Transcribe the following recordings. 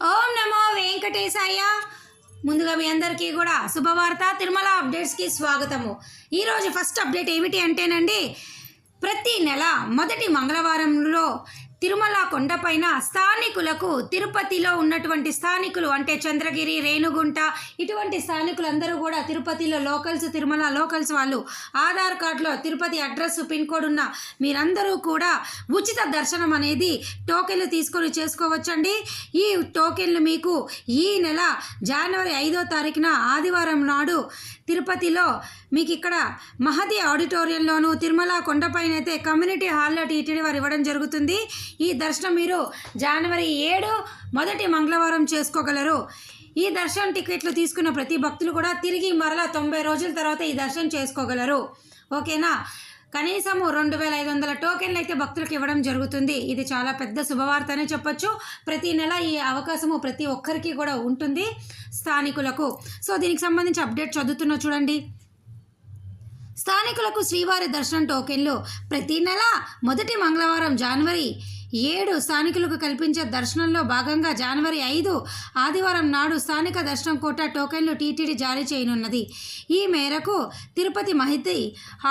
ఓం నమో వెంకటేశాయ. ముందుగా మీ అందరికీ కూడా శుభవార్త తిరుమల అప్డేట్స్కి స్వాగతము. ఈరోజు ఫస్ట్ అప్డేట్ ఏమిటి అంటేనండి, ప్రతి నెల మొదటి మంగళవారంలో తిరుమల కొండపైన స్థానికులకు, తిరుపతిలో ఉన్నటువంటి స్థానికులు అంటే చంద్రగిరి, రేణుగుంట ఇటువంటి స్థానికులందరూ కూడా తిరుపతిలో లోకల్స్, తిరుమల లోకల్స్ వాళ్ళు ఆధార్ కార్డులో తిరుపతి అడ్రస్, పిన్ కోడ్ ఉన్న మీరందరూ కూడా ఉచిత దర్శనం అనేది టోకెన్లు తీసుకొని చేసుకోవచ్చండి. ఈ టోకెన్లు మీకు ఈ నెల జనవరి 5వ తారీఖున ఆదివారం నాడు తిరుపతిలో మీకు ఇక్కడ మహతి ఆడిటోరియంలోను, తిరుమల కొండపైన అయితే కమ్యూనిటీ హాల్లో టీటీడీ వారు ఇవ్వడం జరుగుతుంది. ఈ దర్శనం మీరు జనవరి 7 మొదటి మంగళవారం చేసుకోగలరు. ఈ దర్శనం టికెట్లు తీసుకున్న ప్రతి భక్తులు కూడా తిరిగి మరలా 90 రోజుల తర్వాత ఈ దర్శనం చేసుకోగలరు. ఓకేనా? కనీసము 2500 టోకెన్లు అయితే భక్తులకు ఇవ్వడం జరుగుతుంది. ఇది చాలా పెద్ద శుభవార్త అనే చెప్పొచ్చు. ప్రతి నెల ఈ అవకాశము ప్రతి ఒక్కరికి కూడా ఉంటుంది స్థానికులకు. సో దీనికి సంబంధించి అప్డేట్ చదువుతున్నా చూడండి. స్థానికులకు శ్రీవారి దర్శనం టోకెన్లు ప్రతి నెల మొదటి మంగళవారం జనవరి 7 స్థానికులకు కల్పించే దర్శనంలో భాగంగా జనవరి 5 ఆదివారం నాడు స్థానిక దర్శనం కోటా టోకెన్లు టీటీడీ జారీ చేయనున్నది. ఈ మేరకు తిరుపతి మహతి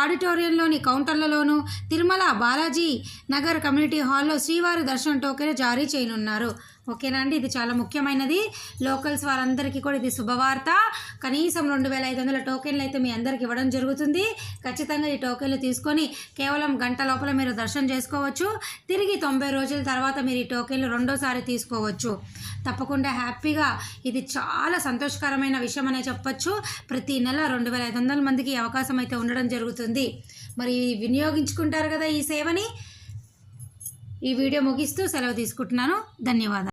ఆడిటోరియంలోని కౌంటర్లలోనూ, తిరుమల బాలాజీ నగర్ కమ్యూనిటీ హాల్లో శ్రీవారి దర్శనం టోకెన్లు జారీ చేయనున్నారు. ఓకేనా అండి? ఇది చాలా ముఖ్యమైనది. లోకల్స్ వారందరికీ కూడా ఇది శుభవార్త. కనీసం 2500 టోకెన్లు అయితే మీ అందరికి ఇవ్వడం జరుగుతుంది. ఖచ్చితంగా ఈ టోకెన్లు తీసుకొని కేవలం గంట లోపల మీరు దర్శనం చేసుకోవచ్చు. తిరిగి 90 రోజుల తర్వాత మీరు ఈ టోకెన్లు రెండోసారి తీసుకోవచ్చు. తప్పకుండా హ్యాపీగా, ఇది చాలా సంతోషకరమైన విషయం అనే చెప్పచ్చు. ప్రతి నెల 2500 మందికి అవకాశం అయితే ఉండడం జరుగుతుంది. మరి వినియోగించుకుంటారు కదా ఈ సేవని. ఈ వీడియో ముగిస్తూ సెలవు తీసుకుంటున్నాను. ధన్యవాదాలు.